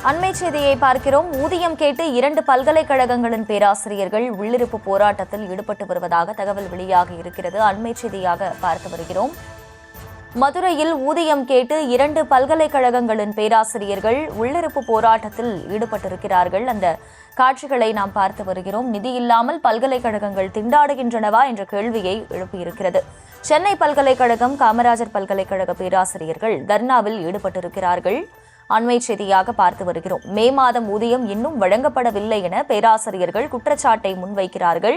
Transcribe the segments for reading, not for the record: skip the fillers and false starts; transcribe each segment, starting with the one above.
அண்மை செய்தியை பார்க்கிறோம். ஊதியம் கேட்டு 2 பல்கலைக்கழகங்களின் பேராசிரியர்கள் உள்ளிருப்பு போராட்டத்தில் ஈடுபட்டு வருவதாக தகவல் வெளியாகி இருக்கிறது. அண்மை செய்தியாக பார்த்து வருகிறோம். மதுரையில் ஊதியம் கேட்டு 2 பல்கலைக்கழகங்களின் பேராசிரியர்கள் உள்ளிருப்பு போராட்டத்தில் ஈடுபட்டிருக்கிறார்கள். அந்த காட்சிகளை நாம் பார்த்து வருகிறோம். நிதி இல்லாமல் பல்கலைக்கழகங்கள் திண்டாடுகின்றனவா என்ற கேள்வியை எழுப்பியிருக்கிறது. சென்னை பல்கலைக்கழகம், காமராஜர் பல்கலைக்கழக பேராசிரியர்கள் தர்ணாவில் ஈடுபட்டிருக்கிறார்கள். அண்மை செய்தியாக பார்த்து வருகிறோம். மே மாதம் ஊதியம் இன்னும் வழங்கப்படவில்லை என பேராசிரியர்கள் குற்றச்சாட்டை முன்வைக்கிறார்கள்.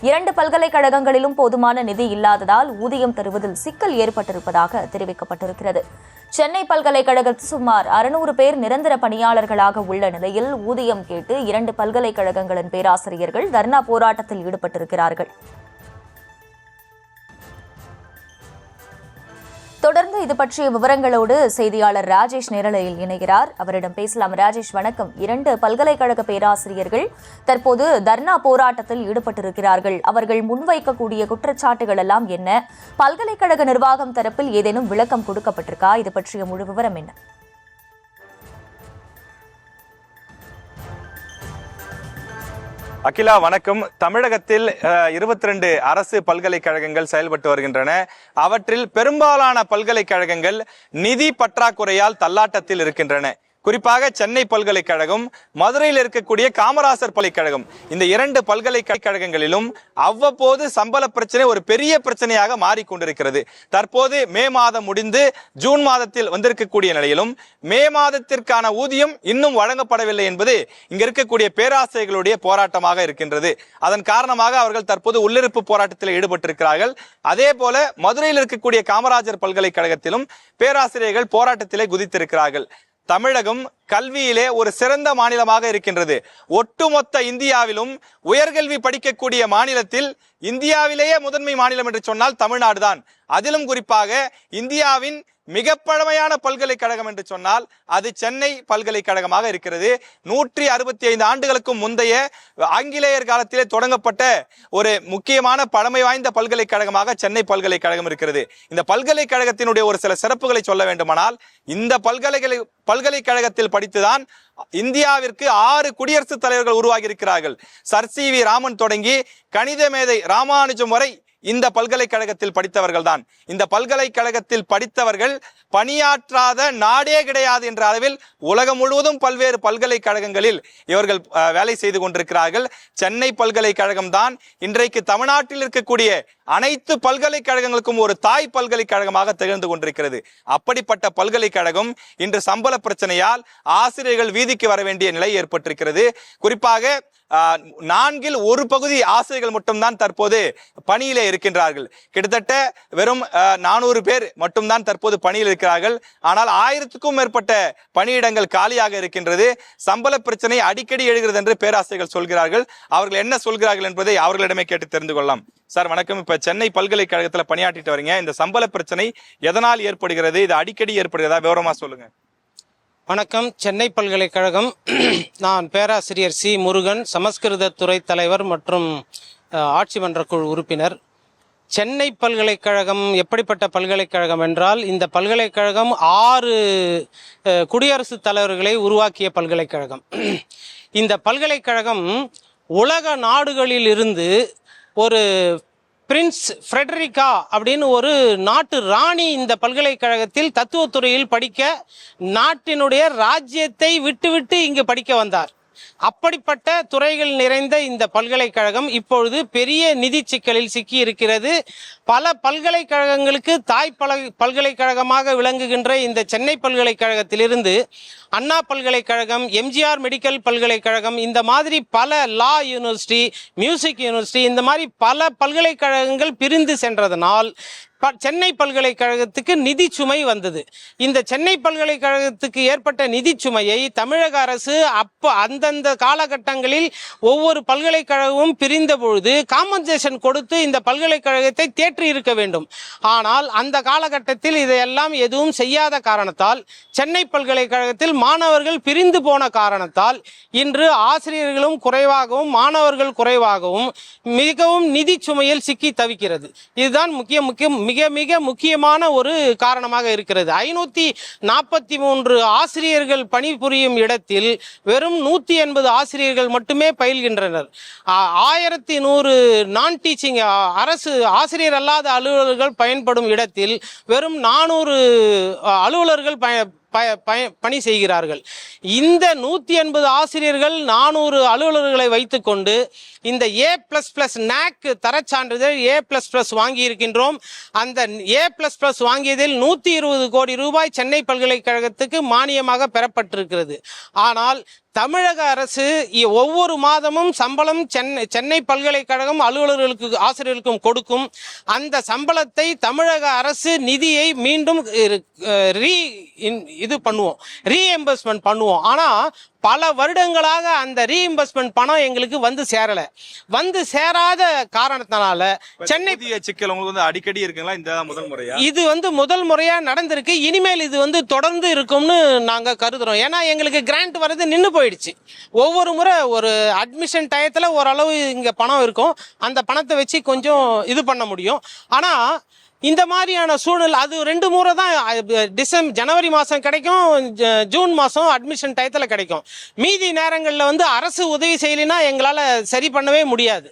2 பல்கலைக்கழகங்களிலும் போதுமான நிதி இல்லாததால் ஊதியம் தருவதில் சிக்கல் ஏற்பட்டிருப்பதாக தெரிவிக்கப்பட்டிருக்கிறது. சென்னை பல்கலைக்கழகத்தில் சுமார் 600 பேர் நிரந்தர பணியாளர்களாக உள்ள நிலையில் ஊதியம் கேட்டு 2 பல்கலைக்கழகங்களின் பேராசிரியர்கள் தர்ணா போராட்டத்தில் ஈடுபட்டிருக்கிறார்கள். தொடர்ந்து இது பற்றிய விவரங்களோடு செய்தியாளர் ராஜேஷ் நேரலையில் இணைகிறார். அவரிடம் பேசலாம். ராஜேஷ், வணக்கம். 2 பல்கலைக்கழக பேராசிரியர்கள் தற்போது தர்ணா போராட்டத்தில் ஈடுபட்டிருக்கிறார்கள். அவர்கள் முன்வைக்கக்கூடிய குற்றச்சாட்டுகள் எல்லாம் என்ன? பல்கலைக்கழக நிர்வாகம் தரப்பில் ஏதேனும் விளக்கம் கொடுக்கப்பட்டிருக்கா? இது பற்றிய முழு விவரம் என்ன? அகிலா, வணக்கம். தமிழகத்தில் 22 அரசு பல்கலைக்கழகங்கள் செயல்பட்டு வருகின்றன. அவற்றில் பெரும்பாலான பல்கலைக்கழகங்கள் நிதி பற்றாக்குறையால் தள்ளாட்டத்தில் இருக்கின்றன. குறிப்பாக சென்னை பல்கலைக்கழகம், மதுரையில் இருக்கக்கூடிய காமராசர் பல்கலைக்கழகம், இந்த 2 பல்கலைக்கழகங்களிலும் அவ்வப்போது சம்பள பிரச்சனை ஒரு பெரிய பிரச்சனையாக மாறிக்கொண்டிருக்கிறது. தற்போது மே மாதம் முடிந்து ஜூன் மாதத்தில் வந்திருக்கக்கூடிய நிலையிலும் மே மாதத்திற்கான ஊதியம் இன்னும் வழங்கப்படவில்லை என்பது இங்க இருக்கக்கூடிய பேராசிரியர்களுடைய போராட்டமாக இருக்கின்றது. அதன் காரணமாக அவர்கள் தற்போது உள்ளிருப்பு போராட்டத்தில் ஈடுபட்டிருக்கிறார்கள். அதே போல மதுரையில் இருக்கக்கூடிய காமராஜர் பல்கலைக்கழகத்திலும் பேராசிரியர்கள் போராட்டத்திலே குதித்திருக்கிறார்கள். தமிழகம் கல்வியிலே ஒரு சிறந்த மாநிலமாக இருக்கின்றது. ஒட்டுமொத்த இந்தியாவிலும் உயர்கல்வி படிக்கக்கூடிய மாநிலத்தில் இந்தியாவிலேயே முதன்மை மாநிலம் என்று சொன்னால் தமிழ்நாடு தான். அதிலும் குறிப்பாக இந்தியாவின் மிக பழமையான பல்கலைக்கழகம் என்று சொன்னால் அது சென்னை பல்கலைக்கழகமாக இருக்கிறது. 165 ஆண்டுகளுக்கும் முந்தைய ஆங்கிலேயர் காலத்திலே தொடங்கப்பட்ட ஒரு முக்கியமான பழமை வாய்ந்த பல்கலைக்கழகமாக சென்னை பல்கலைக்கழகம் இருக்கிறது. இந்த பல்கலைக்கழகத்தினுடைய ஒரு சில சிறப்புகளை சொல்ல வேண்டுமானால், இந்த பல்கலைக்கழகத்தில் படித்துதான் இந்தியாவிற்கு 6 குடியரசுத் தலைவர்கள் உருவாகி இருக்கிறார்கள். Sir CV. ராமன் தொடங்கி கணித மேதை ராமானுஜம் வரை இந்த பல்கலைக்கழகத்தில் படித்தவர்கள் தான். இந்த பல்கலைக்கழகத்தில் படித்தவர்கள் பணியாற்றாத நாடே கிடையாது என்ற அளவில் உலகம் முழுவதும் பல்வேறு பல்கலைக்கழகங்களில் இவர்கள் வேலை செய்து கொண்டிருக்கிறார்கள். சென்னை பல்கலைக்கழகம் தான் இன்றைக்கு தமிழ்நாட்டில் இருக்கக்கூடிய அனைத்து பல்கலைக்கழகங்களுக்கும் ஒரு தாய் பல்கலைக்கழகமாக திகழ்ந்து கொண்டிருக்கிறது. அப்படிப்பட்ட பல்கலைக்கழகம் இன்று சம்பள பிரச்சனையால் ஆசிரியர்கள் வீதிக்கு வர வேண்டிய நிலை ஏற்பட்டிருக்கிறது. குறிப்பாக 4 1 பகுதி ஆசிரியர்கள் மட்டும்தான் தற்போது பணியிலே இருக்கின்றார்கள். கிட்டத்தட்ட வெறும் 400 பேர் மட்டும்தான் தற்போது பணியில் இருக்கிறார்கள். ஆனால் 1000க்கும் மேற்பட்ட பணியிடங்கள் காலியாக இருக்கின்றது. சம்பள பிரச்சனை அடிக்கடி எழுகிறது என்று பேராசிரியர்கள் சொல்கிறார்கள். அவர்கள் என்ன சொல்கிறார்கள் என்பதை அவர்களிடமே கேட்டு தெரிந்து கொள்ளலாம். சார், வணக்கம். இப்ப சென்னை பல்கலைக்கழகத்துல பணியாற்றிட்டு வரீங்க. இந்த சம்பள பிரச்சனை எதனால் ஏற்படுகிறது? இது அடிக்கடி ஏற்படுகிறதா? விவரமா சொல்லுங்க. வணக்கம். சென்னை பல்கலைக்கழகம், நான் பேராசிரியர் சி. முருகன், சமஸ்கிருத துறை தலைவர் மற்றும் ஆட்சி மன்ற குழு உறுப்பினர். சென்னை பல்கலைக்கழகம் எப்படிப்பட்ட பல்கலைக்கழகம் என்றால், இந்த பல்கலைக்கழகம் 6 குடியரசுத் தலைவர்களை உருவாக்கிய பல்கலைக்கழகம். இந்த பல்கலைக்கழகம் உலக நாடுகளில் இருந்து ஒரு பிரின்ஸ் ஃப்ரெடரிகா அப்படின்னு ஒரு நாட்டு ராணி இந்த பல்கலைக்கழகத்தில் தத்துவத்துறையில் படிக்க, நாட்டினுடைய ராஜ்யத்தை விட்டு இங்கு படிக்க வந்தார். அப்படிப்பட்ட துறைகள் நிறைந்த இந்த பல்கலைக்கழகம் இப்பொழுது பெரிய நிதி சிக்கலில் சிக்கி இருக்கிறது. பல பல்கலைக்கழகங்களுக்கு தாய் பல்கலைக்கழகமாக விளங்குகின்ற இந்த சென்னை பல்கலைக்கழகத்திலிருந்து அண்ணா பல்கலைக்கழகம், எம்ஜிஆர் மெடிக்கல் பல்கலைக்கழகம், இந்த மாதிரி பல லா யூனிவர்சிட்டி, மியூசிக் யூனிவர்சிட்டி, இந்த மாதிரி பல பல்கலைக்கழகங்கள் பிரிந்து சென்றதனால் சென்னை பல்கலைக்கழகத்துக்கு நிதி சுமை வந்தது. இந்த சென்னை பல்கலைக்கழகத்துக்கு ஏற்பட்ட நிதி சுமையை தமிழக அரசு அந்தந்த காலகட்டங்களில் ஒவ்வொரு பல்கலைக்கழகமும் பிரிந்த பொழுது காம்பன்சேஷன் கொடுத்து இந்த பல்கலைக்கழகத்தை தேற்றி இருக்க வேண்டும். ஆனால் அந்த காலகட்டத்தில் இதையெல்லாம் எதுவும் செய்யாத காரணத்தால், சென்னை பல்கலைக்கழகத்தில் மாணவர்கள் பிரிந்து போன காரணத்தால் இன்று ஆசிரியர்களும் குறைவாகவும் மாணவர்கள் குறைவாகவும் மிகவும் நிதி சுமையில் சிக்கி தவிக்கிறது. இதுதான் மிக மிக முக்கியமான ஒரு காரணமாக இருக்கிறது. 543 ஆசிரியர்கள் பணிபுரியும் இடத்தில் வெறும் 180 ஆசிரியர்கள் மட்டுமே பயில்கின்றனர். 1100 நான் டீச்சிங் அரசு ஆசிரியர் அல்லாத அலுவலர்கள் பயன்படும் இடத்தில் வெறும் 400 அலுவலர்கள் பணி செய்கிறார்கள். இந்த 180 ஆசிரியர்கள் 400 அலுவலர்களை வைத்துக்கொண்டு இந்த A++ NAC தரச் சான்றிதழ் A++ வாங்கி இருக்கின்றோம். அந்த A++ வாங்கியதில் 120 கோடி ரூபாய் சென்னை பல்கலைக்கழகத்துக்கு மானியமாக பெறப்பட்டிருக்கிறது. ஆனால் தமிழக அரசு ஒவ்வொரு மாதமும் சம்பளம் சென்னை பல்கலைக்கழகம் அலுவலர்களுக்கு ஆசிரியர்களுக்கும் கொடுக்கும். அந்த சம்பளத்தை தமிழக அரசு நிதியை மீண்டும் ரீஎம்பர்ஸ்மெண்ட் பண்ணுவோம். ஆனால் பல வருடங்களாக அந்த ரீஎம்பர்ஸ்மெண்ட் பணம் எங்களுக்கு வந்து சேரல. வந்து சேராத காரணத்தினால சென்னை சிக்கல் உங்களுக்கு அடிக்கடி இருக்குங்களா? இந்த முதல் முறையா இது முதல் முறையா நடந்திருக்கு. இனிமேல் இது தொடர்ந்து இருக்கும்னு நாங்க கருதுறோம். ஏன்னா எங்களுக்கு கிராண்ட் வர்றது நின்று போயிடுச்சு. ஒவ்வொரு முறை ஒரு அட்மிஷன் டயத்துல ஓரளவு இங்க பணம் இருக்கும். அந்த பணத்தை வச்சு கொஞ்சம் இது பண்ண முடியும். ஆனா இந்த மாதிரியான சூழல் அது 2 முறை தான் ஜனவரி மாதம் கிடைக்கும், ஜூன் மாதம் அட்மிஷன் டயத்தில் கிடைக்கும். மீதி நேரங்களில் அரசு உதவி செய்யலைன்னா எங்களால் சரி பண்ணவே முடியாது.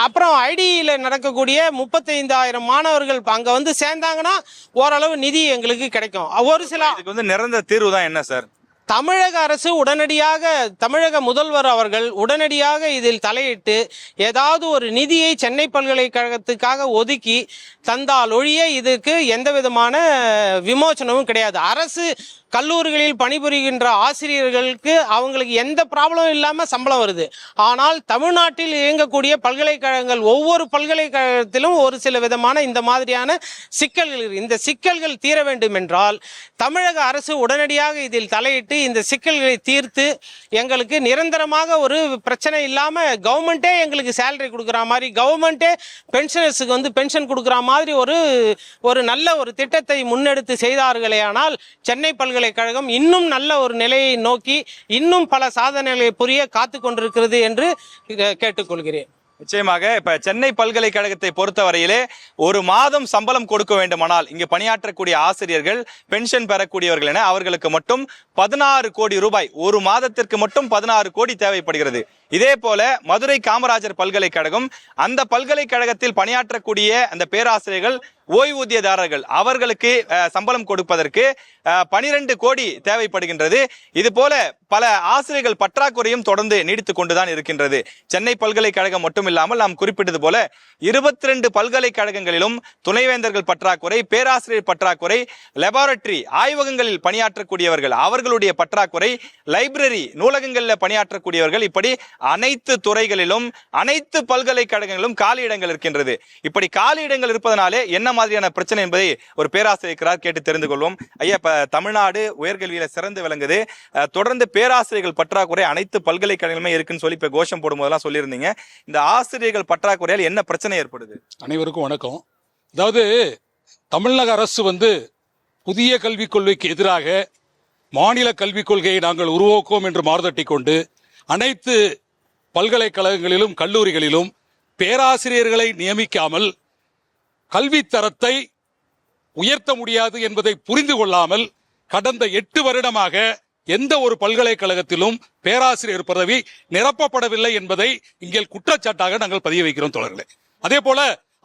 அப்புறம் ஐடியில் நடக்கக்கூடிய 35,000 மாணவர்கள் அங்கே சேர்ந்தாங்கன்னா ஓரளவு நிதி எங்களுக்கு கிடைக்கும். ஒரு சில நிரந்தர தீர்வு தான் என்ன சார்? தமிழக அரசு உடனடியாக, தமிழக முதல்வர் அவர்கள் உடனடியாக இதில் தலையிட்டு ஏதாவது ஒரு நிதியை சென்னை பல்கலைக்கழகத்துக்காக ஒதுக்கி தந்தால் ஒழிய இதுக்கு எந்த விதமான விமோசனமும் கிடையாது. அரசு கல்லூரிகளில் பணிபுரிகின்ற ஆசிரியர்களுக்கு அவங்களுக்கு எந்த ப்ராப்ளமும் இல்லாமல் சம்பளம் வருது. ஆனால் தமிழ்நாட்டில் இயங்கக்கூடிய பல்கலைக்கழகங்கள் ஒவ்வொரு பல்கலைக்கழகத்திலும் ஒரு சில விதமான இந்த மாதிரியான சிக்கல்கள் இருக்கு. இந்த சிக்கல்கள் தீர வேண்டும் என்றால் தமிழக அரசு உடனடியாக இதில் தலையிட்டு இந்த சிக்கல்களை தீர்த்து எங்களுக்கு நிரந்தரமாக ஒரு பிரச்சனை இல்லாமல் கவர்மெண்ட்டே எங்களுக்கு சேலரி கொடுக்குற மாதிரி, கவர்மெண்ட்டே பென்ஷனர்ஸுக்கு பென்ஷன் கொடுக்குற மாதிரி ஒரு நல்ல ஒரு திட்டத்தை முன்னெடுத்து செய்தார்களே ஆனால் சென்னை பல்கலைக்கழகம் இன்னும் நல்ல ஒரு நிலையை நோக்கி இன்னும் பல சாதனைகளை புரிய காத்து கொண்டிருக்கிறது என்று கேட்டுக்கொள்கிறேன். நிச்சயமாக இப்ப சென்னை பல்கலைக்கழகத்தை பொறுத்தவரையிலே ஒரு மாதம் சம்பளம் கொடுக்க வேண்டுமானால் இங்கு பணியாற்றக்கூடிய ஆசிரியர்கள், பென்ஷன் பெறக்கூடியவர்கள் என அவர்களுக்கு மட்டும் 16 கோடி ரூபாய், ஒரு மாதத்திற்கு மட்டும் 16 கோடி தேவைப்படுகிறது. இதே போல மதுரை காமராஜர் பல்கலைக்கழகம், அந்த பல்கலைக்கழகத்தில் பணியாற்றக்கூடிய அந்த பேராசிரியர்கள் ஓய்வூதியதாரர்கள் அவர்களுக்கு சம்பளம் கொடுப்பதற்கு 12 கோடி தேவைப்படுகின்றது. இது போல பல ஆசிரியர்கள் பற்றாக்குறையும் தொடர்ந்து நீடித்துக் கொண்டுதான் இருக்கின்றது. சென்னை பல்கலைக்கழகம் மட்டுமில்லாமல் நாம் குறிப்பிட்டது போல 22 பல்கலைக்கழகங்களிலும் துணைவேந்தர்கள் பற்றாக்குறை, பேராசிரியர் பற்றாக்குறை, லெபார்டரி ஆய்வகங்களில் பணியாற்றக்கூடியவர்கள் அவர்களுடைய பற்றாக்குறை, லைப்ரரி நூலகங்களில் பணியாற்றக்கூடியவர்கள், இப்படி அனைத்து துறைகளிலும் அனைத்து பல்கலைக்கழகங்களிலும் காலி இடங்கள் இருக்கின்றது. இப்படி காலி இடங்கள் இருப்பதனாலே என்ன மாதிரியான பிரச்சனை என்பதை ஒரு பேராசிரியர் கேட்டு தெரிந்து கொள்வோம். ஐயா, இப்ப தமிழ்நாடு உயர்கல்வியில சிறந்து விளங்குது, தொடர்ந்து பேராசிரியர்கள் பற்றாக்குறை அனைத்து பல்கலைக்கழகங்களுமே இருக்குன்னு சொல்லி இப்ப கோஷம் போடும் போதெல்லாம் சொல்லியிருந்தீங்க. இந்த ஆசிரியர்கள் பற்றாக்குறையால் என்ன பிரச்சனை ஏற்படுது? அனைவருக்கும் வணக்கம். அதாவது தமிழக அரசு புதிய கல்விக் கொள்கைக்கு எதிராக மாநில கல்விக் கொள்கையை நாங்கள் உருவாக்குவோம் என்று மாறுதட்டி கொண்டு அனைத்து பல்கலைக்கழகங்களிலும் கல்லூரிகளிலும் பேராசிரியர்களை நியமிக்காமல் கல்வி தரத்தை உயர்த்த முடியாது என்பதை புரிந்து கொள்ளாமல் கடந்த 8 வருடமாக எந்த ஒரு பல்கலைக்கழகத்திலும் பேராசிரியர் பதவி நிரப்பப்படவில்லை என்பதை இங்கே குற்றச்சாட்டாக நாங்கள் பதிய வைக்கிறோம் தோழர்களே. அதே போல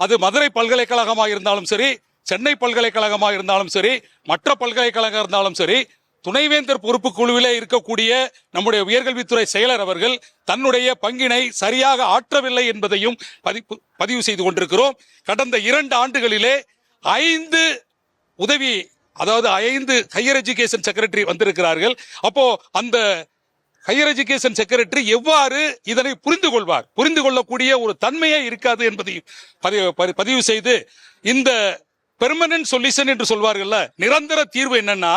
அது மதுரை பல்கலைக்கழகமாக இருந்தாலும் சரி, சென்னை பல்கலைக்கழகமாக இருந்தாலும் சரி, மற்ற பல்கலைக்கழகம் இருந்தாலும் சரி, துணைவேந்தர் பொறுப்பு குழுவிலே இருக்கக்கூடிய நம்முடைய உயர்கல்வித்துறை செயலர் அவர்கள் தன்னுடைய பங்கினை சரியாக ஆற்றவில்லை என்பதையும் பதிவு செய்து கொண்டிருக்கிறோம். கடந்த 2 ஆண்டுகளிலே 5 உதவி, அதாவது 5 ஹையர் எஜுகேஷன் செக்ரட்டரி வந்திருக்கிறார்கள். அப்போ அந்த ஹையர் எஜுகேஷன் செக்ரட்டரி எவ்வாறு இதனை புரிந்து கொள்வார்? புரிந்து கொள்ளக்கூடிய ஒரு தன்மையே இருக்காது என்பதையும் பதிவு செய்து, இந்த பெர்மனன்ட் சொல்யூஷன் என்று சொல்வார்கள்ல, நிரந்தர தீர்வு என்னன்னா,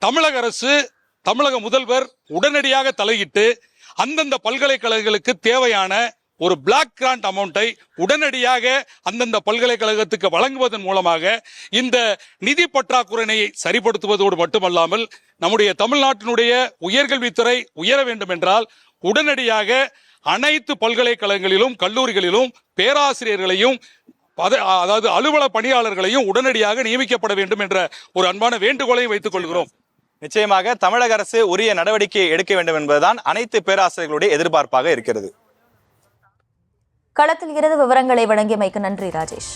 தமிழக அரசு, தமிழக முதல்வர் உடனடியாக தலையிட்டு அந்தந்த பல்கலைக்கழகங்களுக்கு தேவையான ஒரு பிளாக் கிராண்ட் அமௌண்ட்டை உடனடியாக அந்தந்த பல்கலைக்கழகத்துக்கு வழங்குவதன் மூலமாக இந்த நிதி பற்றாக்குறையை சரிப்படுத்துவதோடு மட்டுமல்லாமல் நம்முடைய தமிழ்நாட்டினுடைய உயர்கல்வித்துறை உயர வேண்டும் என்றால் உடனடியாக அனைத்து பல்கலைக்கழகங்களிலும் கல்லூரிகளிலும் பேராசிரியர்களையும் அதாவது அலுவல பணியாளர்களையும் உடனடியாக நியமிக்கப்பட வேண்டும் என்ற ஒரு அன்பான வேண்டுகோளையும் வைத்துக் கொள்கிறோம். நிச்சயமாக தமிழக அரசு உரிய நடவடிக்கை எடுக்க வேண்டும் என்பதுதான் அனைத்து பேராசிரியர்களுடைய எதிர்பார்ப்பாக இருக்கிறது. களத்தில் இருந்து விவரங்களை வழங்கியமைக்கு நன்றி ராஜேஷ்.